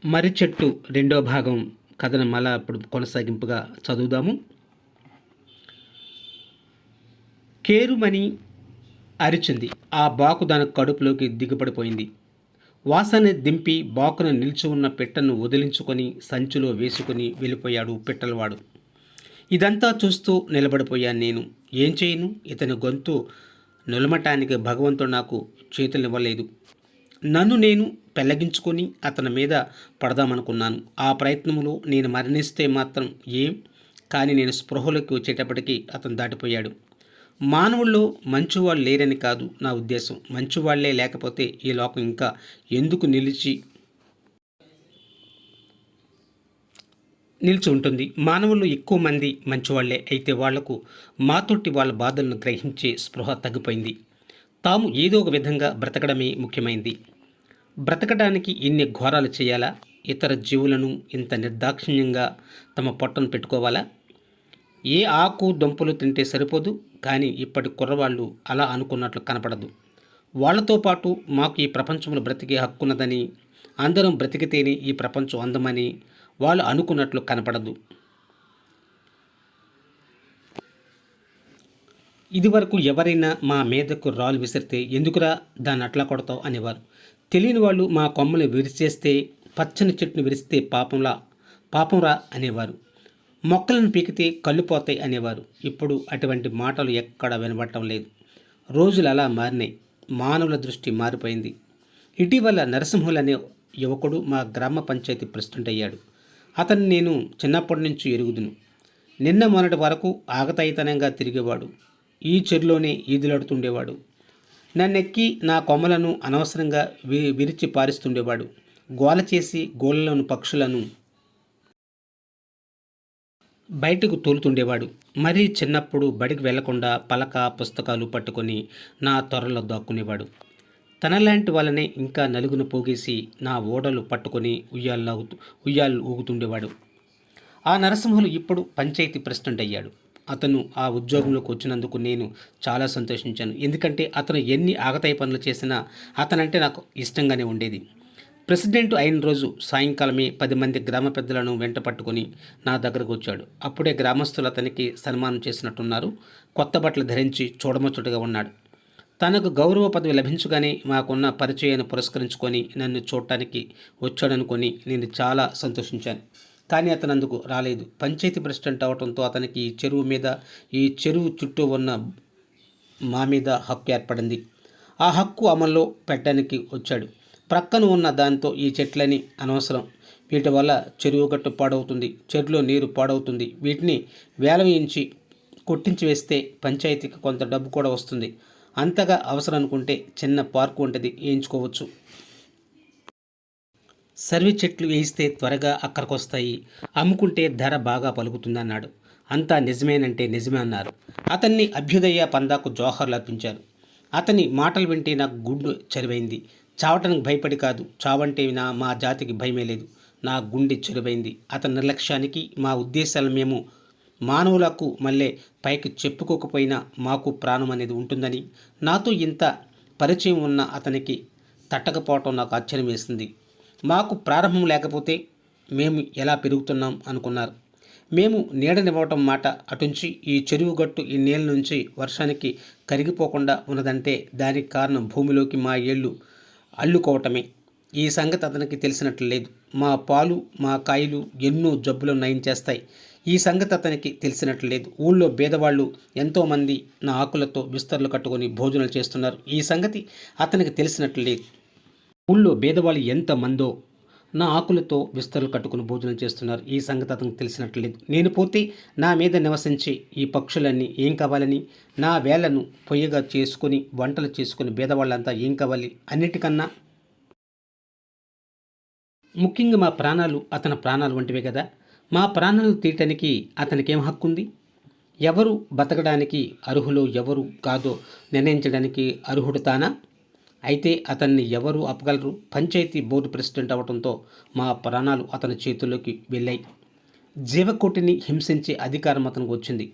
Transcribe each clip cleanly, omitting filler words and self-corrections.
మర్రి చెట్టు రెండో భాగం కథను మళ్ళా ఇప్పుడు కొనసాగింపుగా చదువుదాము. కేరుమని అరిచింది. ఆ బాకు దాని కడుపులోకి దిగబడిపోయింది. వాసన దింపి బాకున నిలిచి ఉన్న పిట్టను వదిలించుకొని సంచిలో వేసుకుని వెళ్ళిపోయాడు పిట్టలవాడు. ఇదంతా చూస్తూ నిలబడిపోయాను నేను. ఏం చేయను? ఇతని గొంతు నులమటానికి భగవంతుడు నాకు చేతులనివ్వలేదు. నన్ను నేను పెళ్లగించుకొని అతని మీద పడదామనుకున్నాను. ఆ ప్రయత్నంలో నేను మరణిస్తే మాత్రం ఏం, కానీ నేను స్పృహలోకి వచ్చేటప్పటికి అతను దాటిపోయాడు. మానవుల్లో మంచివాళ్ళు లేరని కాదు నా ఉద్దేశం. మంచివాళ్లే లేకపోతే ఈ లోకం ఇంకా ఎందుకు నిలిచి ఉంటుంది. మానవులు ఎక్కువ మంది మంచివాళ్లే, అయితే వాళ్లకు మాతోటి వాళ్ళ బాధలను గ్రహించే స్పృహ తగ్గిపోయింది. తాము ఏదో ఒక విధంగా బ్రతకడమే ముఖ్యమైంది. బ్రతకడానికి ఇన్ని ఘోరాలు చేయాలా? ఇతర జీవులను ఇంత నిర్దాక్షిణ్యంగా తమ పొట్టను పెట్టుకోవాలా? ఏ ఆకు దుంపలు తింటే సరిపోదు, కానీ ఇప్పటి కుర్రవాళ్ళు అలా అనుకున్నట్లు కనపడదు. వాళ్లతో పాటు మాకు ఈ ప్రపంచంలో బ్రతికే హక్కున్నదని, అందరం బ్రతికితేనే ఈ ప్రపంచం అందమని వాళ్ళు అనుకున్నట్లు కనపడదు. ఇదివరకు ఎవరైనా మా మీదకు రాళ్ళు విసిరితే ఎందుకురా దాన్ని అట్లా కొడతావు అనేవారు. తెలియని వాళ్ళు మా కొమ్మలు విరిచేస్తే, పచ్చని చెట్టును విరిస్తే పాపంరా అనేవారు. మొక్కలను పీకితే కళ్ళు పోతాయి అనేవారు. ఇప్పుడు అటువంటి మాటలు ఎక్కడ వినబడటం లేదు. రోజులు అలా మారినాయి. మానవుల దృష్టి మారిపోయింది. ఇటీవల నరసింహులు అనే యువకుడు మా గ్రామ పంచాయతీ ప్రెసిడెంట్ అయ్యాడు. అతన్ని నేను చిన్నప్పటి నుంచి ఎరుగుదును. నిన్న మొన్నటి వరకు ఆగతాయితనంగా తిరిగేవాడు. ఈ చెరులోనే ఈదులాడుతుండేవాడు. నన్నెక్కి నా కొమ్మలను అనవసరంగా విరిచి పారిస్తుండేవాడు. గోల చేసి గోళ్ళలోని పక్షులను బయటకు తోలుతుండేవాడు. మరీ చిన్నప్పుడు బడికి వెళ్లకుండా పలక పుస్తకాలు పట్టుకొని నా త్వరలో దాక్కునేవాడు. తనలాంటి వాళ్ళనే ఇంకా నలుగును పోగేసి నా ఓడలు పట్టుకొని ఉయ్యాలు ఊగుతుండేవాడు. ఆ నరసింహులు ఇప్పుడు పంచాయతీ ప్రెసిడెంట్ అయ్యాడు. అతను ఆ ఉద్యోగంలోకి వచ్చినందుకు నేను చాలా సంతోషించాను. ఎందుకంటే అతను ఎన్ని ఆగతాయి పనులు చేసినా అతనంటే నాకు ఇష్టంగానే ఉండేది. ప్రెసిడెంట్ అయిన రోజు సాయంకాలమే 10 మంది గ్రామ పెద్దలను వెంట పట్టుకుని నా దగ్గరకు వచ్చాడు. అప్పుడే గ్రామస్తులు అతనికి సన్మానం చేసినట్టున్నారు. కొత్త బట్టలు ధరించి చూడముచ్చటగా ఉన్నాడు. తనకు గౌరవ పదవి లభించగానే మాకున్న పరిచయాన్ని పురస్కరించుకొని నన్ను చూడటానికి వచ్చాడనుకొని నేను చాలా సంతోషించాను. కానీ అతను అందుకు రాలేదు. పంచాయతీ ప్రెసిడెంట్ అవడంతో అతనికి ఈ చెరువు చుట్టూ ఉన్న మా మీద హక్కు ఏర్పడింది. ఆ హక్కు అమల్లో పెట్టడానికి వచ్చాడు. ప్రక్కన ఉన్న దాంతో ఈ చెట్లని అనవసరం, వీటి వల్ల చెరువు గట్టు పాడవుతుంది, చెరువులో నీరు పాడవుతుంది, వీటిని వేలవేయించి కొట్టించి వేస్తే పంచాయతీకి కొంత డబ్బు కూడా వస్తుంది. అంతగా అవసరం అనుకుంటే చిన్న పార్కు ఉంటుంది, వేయించుకోవచ్చు. సర్వీ చెట్లు వేయిస్తే త్వరగా అక్కడికొస్తాయి, అమ్ముకుంటే ధర బాగా పలుకుతుందన్నాడు. అంతా నిజమేనంటే నిజమే అన్నారు. అతన్ని అభ్యుదయ పందాకు జోహర్లు అర్పించారు. అతని మాటలు వింటే నాకు గుండె చెరువైంది. చావటానికి భయపడి కాదు, చావంటే మా జాతికి భయమే లేదు. నా గుండె చెరువైంది. అతని నిర్లక్ష్యానికి మా ఉద్దేశాలు మేము మానవులకు మళ్ళీ పైకి చెప్పుకోకపోయినా మాకు ప్రాణం అనేది ఉంటుందని, నాతో ఇంత పరిచయం ఉన్న అతనికి తట్టకపోవటం నాకు ఆశ్చర్యం వేసింది. మాకు ప్రారంభం లేకపోతే మేము ఎలా పెరుగుతున్నాం అనుకున్నారు. మేము నీడనివ్వటం మాట అటుంచి ఈ చెరువు గట్టు ఈ నీళ్ళ నుంచి వర్షానికి కరిగిపోకుండా ఉన్నదంటే దానికి కారణం భూమిలోకి మా ఏళ్ళు అల్లుకోవటమే. ఈ సంగతి అతనికి తెలిసినట్లు లేదు. మా పాలు మా కాయలు ఎన్నో జబ్బులు నయం చేస్తాయి. ఈ సంగతి అతనికి తెలిసినట్లు లేదు. ఊళ్ళో పేదవాళ్ళు ఎంతోమంది నా ఆకులతో విస్తరలు కట్టుకొని భోజనాలు చేస్తున్నారు. ఈ సంగతి అతనికి తెలిసినట్లు లేదు. ఊళ్ళో పేదవాళ్ళు ఎంతమందో నా ఆకులతో విస్తరలు కట్టుకుని భోజనం చేస్తున్నారు. ఈ సంగతి అతనికి తెలిసినట్లేదు. నేను పోతే నా మీద నివసించి ఈ పక్షులన్నీ ఏం కావాలని నా వేళ్లను పొయ్యిగా చేసుకొని వంటలు చేసుకుని పేదవాళ్ళంతా ఏం కావాలి, అన్నిటికన్నా ముఖ్యంగా మా ప్రాణాలు అతని ప్రాణాలు వంటివే కదా. మా ప్రాణాలు తీయటానికి అతనికి ఏం హక్కు ఉంది? ఎవరు బతకడానికి అర్హులో ఎవరు కాదో నిర్ణయించడానికి అర్హుడు తానా? అయితే అతన్ని ఎవరు ఆపగలరు? పంచాయతీ బోర్డు ప్రెసిడెంట్ అవడంతో మా ప్రాణాలు అతని చేతుల్లోకి వెళ్ళాయి. జీవకోటిని హింసించే అధికారం అతనికి వచ్చింది.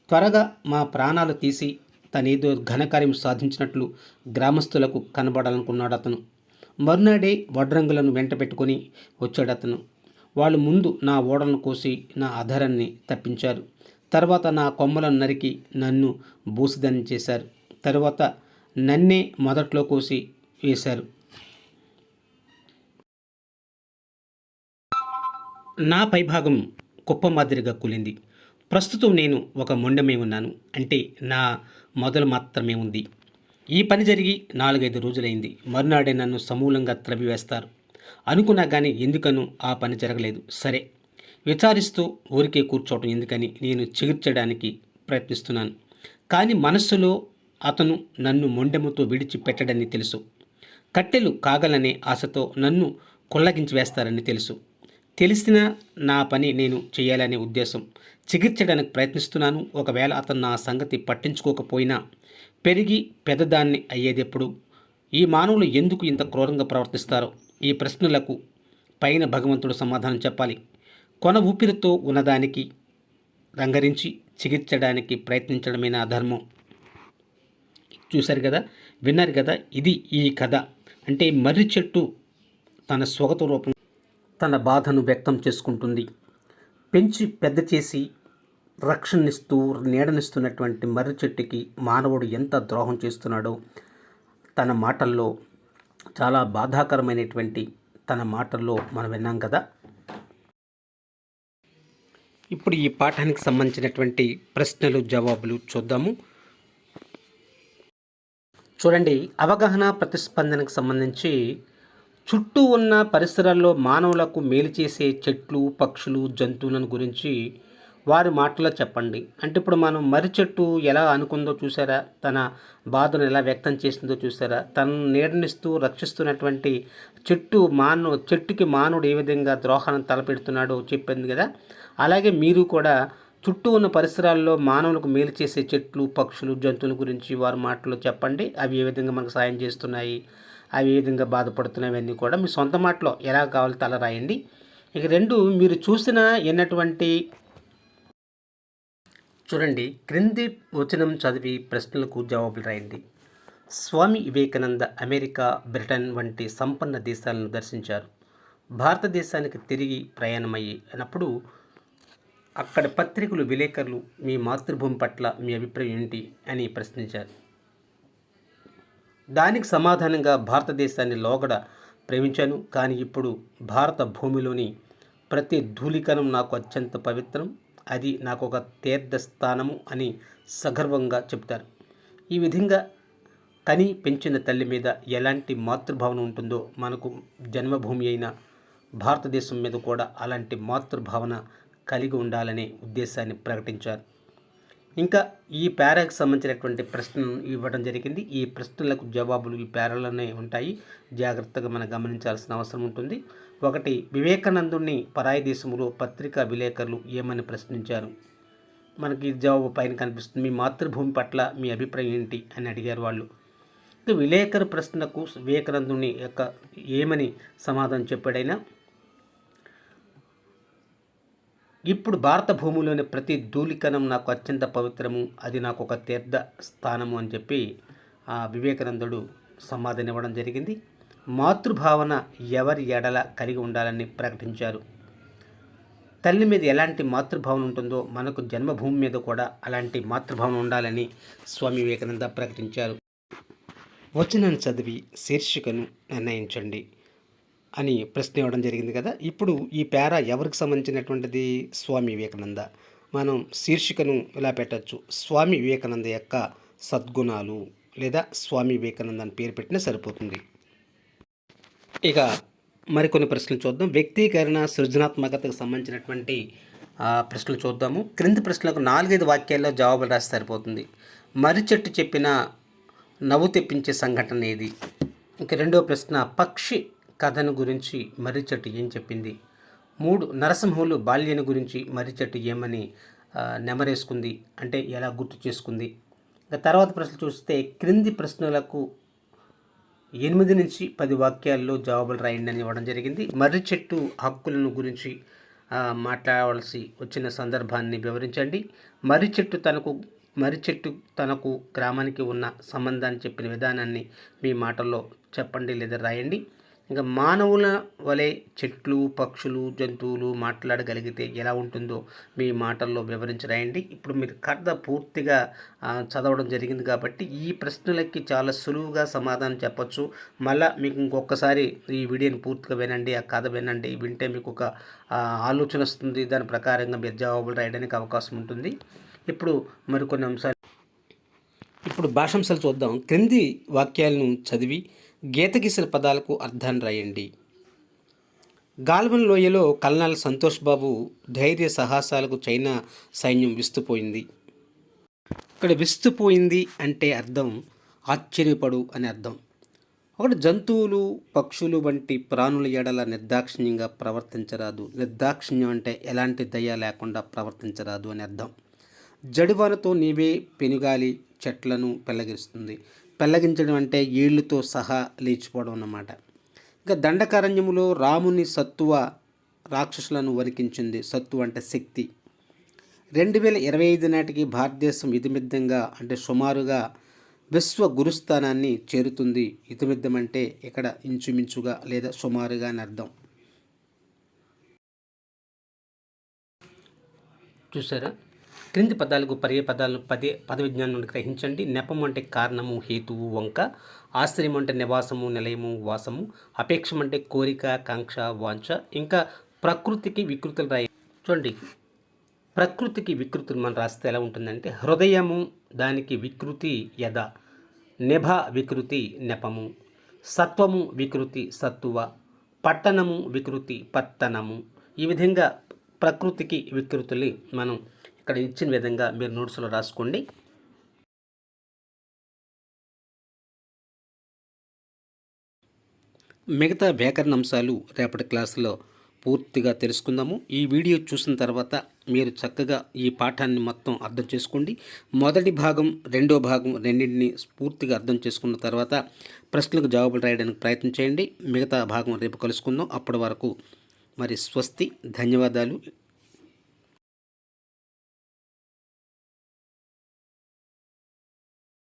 త్వరగా మా ప్రాణాలు తీసి తనేదో ఘనకార్యం సాధించినట్లు గ్రామస్తులకు కనబడాలనుకున్నాడు అతను. మరునాడే వడ్రంగులను వెంట పెట్టుకొని వచ్చాడు అతను. వాళ్ళు ముందు నా ఓడలను కోసి నా అధరాన్ని తప్పించారు. తర్వాత నా కొమ్మలను నరికి నన్ను బూసిదాన్ని చేశారు. తర్వాత నన్నే మొదట్లో కోసి వేశారు. నా పైభాగం కుప్ప మాదిరిగా కూలింది. ప్రస్తుతం నేను ఒక మొండమే ఉన్నాను. అంటే నా మొదలు మాత్రమే ఉంది. ఈ పని జరిగి 4-5 రోజులైంది. మరునాడే నన్ను సమూలంగా త్రవ్వివేస్తారు అనుకున్నా కానీ ఎందుకనో ఆ పని జరగలేదు. సరే, విచారిస్తూ ఊరికే కూర్చోవటం ఎందుకని నేను చిగిర్చడానికి ప్రయత్నిస్తున్నాను. కానీ మనస్సులో అతను నన్ను మొండెముతో విడిచిపెట్టడని తెలుసు. కట్టెలు కాగలనే ఆశతో నన్ను కొల్లగించి వేస్తారని తెలుసు. తెలిసినా నా పని నేను చేయాలనే ఉద్దేశం. చికిత్సడానికి ప్రయత్నిస్తున్నాను. ఒకవేళ అతను నా సంగతి పట్టించుకోకపోయినా పెరిగి పెద్దదాన్ని అయ్యేదెప్పుడు? ఈ మానవులు ఎందుకు ఇంత క్రూరంగా ప్రవర్తిస్తారో ఈ ప్రశ్నలకు పైన భగవంతుడు సమాధానం చెప్పాలి. కొన ఊపిరితో ఉన్నదానికి రంగరించి చికిత్సడానికి ప్రయత్నించడమే నా ధర్మం. చూశారు కదా, విన్నారు కదా, ఇది ఈ కథ. అంటే మర్రి చెట్టు తన స్వగత రూపం తన బాధను వ్యక్తం చేసుకుంటుంది. పెంచి పెద్ద చేసి రక్షణనిస్తూ నీడనిస్తున్నటువంటి మర్రి చెట్టుకి మానవుడు ఎంత ద్రోహం చేస్తున్నాడో తన మాటల్లో, చాలా బాధాకరమైనటువంటి తన మాటల్లో మనం విన్నాం కదా. ఇప్పుడు ఈ పాఠానికి సంబంధించినటువంటి ప్రశ్నలు జవాబులు చూద్దాము. చూడండి, అవగాహన ప్రతిస్పందనకు సంబంధించి చుట్టూ ఉన్న పరిసరాల్లో మానవులకు మేలు చేసే చెట్లు, పక్షులు, జంతువులను గురించి వారి మాటలో చెప్పండి. అంటే ఇప్పుడు మనం మర్రి చెట్టు ఎలా అనుకుందో చూసారా, తన బాధను ఎలా వ్యక్తం చేసిందో చూసారా, తనను నీడనిస్తూ రక్షిస్తున్నటువంటి చెట్టుకి మానవుడు ఏ విధంగా ద్రోహాన్ని తలపెడుతున్నాడో చెప్పింది కదా. అలాగే మీరు కూడా చుట్టూ ఉన్న పరిసరాల్లో మానవులకు మేలు చేసే చెట్లు, పక్షులు, జంతువుల గురించి వారి మాటలో చెప్పండి. అవి ఏ విధంగా మనకు సాయం చేస్తున్నాయి, అవి ఏ విధంగా బాధపడుతున్నాయి, అవన్నీ కూడా మీ సొంత మాటలో ఎలా కావాలో తల రాయండి. ఇక 2, మీరు చూసిన ఎన్నటువంటి చూడండి, క్రింది వచనం చదివి ప్రశ్నలకు జవాబులు రాయండి. స్వామి వివేకానంద అమెరికా, బ్రిటన్ వంటి సంపన్న దేశాలను దర్శించారు. భారతదేశానికి తిరిగి ప్రయాణమయ్యినప్పుడు అక్కడ పత్రికలు, విలేకరులు మీ మాతృభూమి పట్ల మీ అభిప్రాయం ఏంటి అని ప్రశ్నించారు. దానికి సమాధానంగా భారతదేశాన్ని లోగడ ప్రేమించాను, కానీ ఇప్పుడు భారత భూమిలోని ప్రతి ధూళికణం నాకు అత్యంత పవిత్రం, అది నాకు ఒక తీర్థస్థానము అని సగర్వంగా చెప్తారు. ఈ విధంగా కని పెంచిన తల్లి మీద ఎలాంటి మాతృభావన ఉంటుందో మనకు జన్మభూమి అయిన భారతదేశం మీద కూడా అలాంటి మాతృభావన కలిగి ఉండాలనే ఉద్దేశాన్ని ప్రకటించారు. ఇంకా ఈ పేరాకు సంబంధించినటువంటి ప్రశ్నలు ఇవ్వడం జరిగింది. ఈ ప్రశ్నలకు జవాబులు ఈ పేరాలోనే ఉంటాయి. జాగ్రత్తగా మనం గమనించాల్సిన అవసరం ఉంటుంది. 1, వివేకానందుని పరాయి దేశంలో పత్రికా విలేకరులు ఏమని ప్రశ్నించారు? మనకి జవాబు పైన కనిపిస్తుంది. మీ మాతృభూమి పట్ల మీ అభిప్రాయం ఏంటి అని అడిగారు వాళ్ళు. విలేకరు ప్రశ్నకు వివేకానందుని యొక్క ఏమని సమాధానం చెప్పాడైనా, ఇప్పుడు భారత భూమిలోని ప్రతి ధూళికణం నాకు అత్యంత పవిత్రము, అది నాకు ఒక తీర్థ స్థానము అని చెప్పి వివేకానందుడు సమాధానం ఇవ్వడం జరిగింది. మాతృభావన ఎవరి ఎడల కలిగి ఉండాలని ప్రకటించారు. తల్లి మీద ఎలాంటి మాతృభావన ఉంటుందో మనకు జన్మభూమి మీద కూడా అలాంటి మాతృభావన ఉండాలని స్వామి వివేకానంద ప్రకటించారు. వచనాన్ని చదివి శీర్షికను నిర్ణయించండి అని ప్రశ్న ఇవ్వడం జరిగింది కదా. ఇప్పుడు ఈ పేరా ఎవరికి సంబంధించినటువంటిది? స్వామి వివేకానంద. మనం శీర్షికను ఇలా పెట్టచ్చు, స్వామి వివేకానంద యొక్క సద్గుణాలు, లేదా స్వామి వివేకానంద అని పేరు పెట్టినా సరిపోతుంది. ఇక మరికొన్ని ప్రశ్నలు చూద్దాం. వ్యక్తీకరణ, సృజనాత్మకతకు సంబంధించినటువంటి ప్రశ్నలు చూద్దాము. క్రింది ప్రశ్నలకు 4-5 వాక్యాల్లో జవాబులు రాసి సరిపోతుంది. మర్రి చెట్టు చెప్పిన నవ్వు తెప్పించే సంఘటన ఏది? ఇక 2వ ప్రశ్న, పక్షి కథను గురించి మర్రి చెట్టు ఏం చెప్పింది? 3, నరసింహులు బాల్యాన్ని గురించి మర్రి చెట్టు ఏమని నెమరేసుకుంది, అంటే ఎలా గుర్తు చేసుకుంది? ఇక తర్వాత ప్రశ్న చూస్తే క్రింది ప్రశ్నలకు 8-10 వాక్యాల్లో జవాబులు రాయండి అని ఇవ్వడం జరిగింది. మర్రి చెట్టు హక్కులను గురించి మాట్లాడవలసి వచ్చిన సందర్భాన్ని వివరించండి. మర్రి చెట్టు తనకు గ్రామానికి ఉన్న సంబంధాన్ని చెప్పిన విధానాన్ని మీ మాటల్లో చెప్పండి లేదా రాయండి. ఇంకా మానవుల వలె చెట్లు, పక్షులు, జంతువులు మాట్లాడగలిగితే ఎలా ఉంటుందో మీ మాటల్లో వివరించి రాయండి. ఇప్పుడు మీరు కథ పూర్తిగా చదవడం జరిగింది కాబట్టి ఈ ప్రశ్నలకి చాలా సులువుగా సమాధానం చెప్పొచ్చు. మళ్ళీ మీకు ఇంకొకసారి ఈ వీడియోని పూర్తిగా వినండి, ఆ కథ వినండి. వింటే మీకు ఒక ఆలోచన వస్తుంది. దాని ప్రకారంగా మీరు జవాబులు రాయడానికి అవకాశం ఉంటుంది. ఇప్పుడు మరికొన్ని అంశాలు, ఇప్పుడు భాషాంశాలు చూద్దాం. క్రింది వాక్యాలను చదివి గీతగీసిన పదాలకు అర్థాన్ని రాయండి. గాల్వన్ లోయలో కల్నల్ సంతోష్ బాబు ధైర్య సాహసాలకు చైనా సైన్యం విస్తుపోయింది. ఇక్కడ విస్తుపోయింది అంటే అర్థం ఆశ్చర్యపడు అని అర్థం. ఒకటి, జంతువులు, పక్షులు వంటి ప్రాణుల ఎడల నిర్దాక్షిణ్యంగా ప్రవర్తించరాదు. నిర్దాక్షిణ్యం అంటే ఎలాంటి దయ లేకుండా ప్రవర్తించరాదు అని అర్థం. జడివానతో నీవే పెనుగాలి చెట్లను పెళ్ళగిస్తుంది. పెళ్ళగించడం అంటే ఏళ్ళుతో సహా లేచిపోవడం అన్నమాట. ఇంకా దండకారణ్యములో రాముని సత్తువ రాక్షసులను వరికించింది. సత్తువ అంటే శక్తి. 2025 నాటికి భారతదేశం ఇతిమిద్దంగా అంటే సుమారుగా విశ్వ గురుస్థానాన్ని చేరుతుంది. ఇతిమిద్దం అంటే ఇక్కడ ఇంచుమించుగా లేదా సుమారుగా అని అర్థం. చూసారా? క్రింది పదాలకు పర్యాయ పదాలను పద విజ్ఞానం నుండి గ్రహించండి. నెపం అంటే కారణము, హేతువు, వంక. ఆశ్రయం అంటే నివాసము, నిలయము, వాసము. అపేక్షం అంటే కోరిక, కాంక్ష, వాంఛ. ఇంకా ప్రకృతికి వికృతులు రాయి. చూడండి, ప్రకృతికి వికృతులు మనం రాస్తే ఎలా ఉంటుందంటే హృదయము, దానికి వికృతి యద. నిభ వికృతి నెపము. సత్వము వికృతి సత్తువ. పట్టణము వికృతి పత్తనము. ఈ విధంగా ప్రకృతికి వికృతులు మనం ఇక్కడ ఇచ్చిన విధంగా మీరు నోట్స్లో రాసుకోండి. మిగతా వ్యాకరణ అంశాలు రేపటి క్లాసులో పూర్తిగా తెలుసుకుందాము. ఈ వీడియో చూసిన తర్వాత మీరు చక్కగా ఈ పాఠాన్ని మొత్తం అర్థం చేసుకోండి. మొదటి భాగం, రెండో భాగం రెండింటిని పూర్తిగా అర్థం చేసుకున్న తర్వాత ప్రశ్నలకు జవాబులు రాయడానికి ప్రయత్నం చేయండి. మిగతా భాగం రేపు కలుసుకుందాం. అప్పటి వరకు మరి స్వస్తి, ధన్యవాదాలు.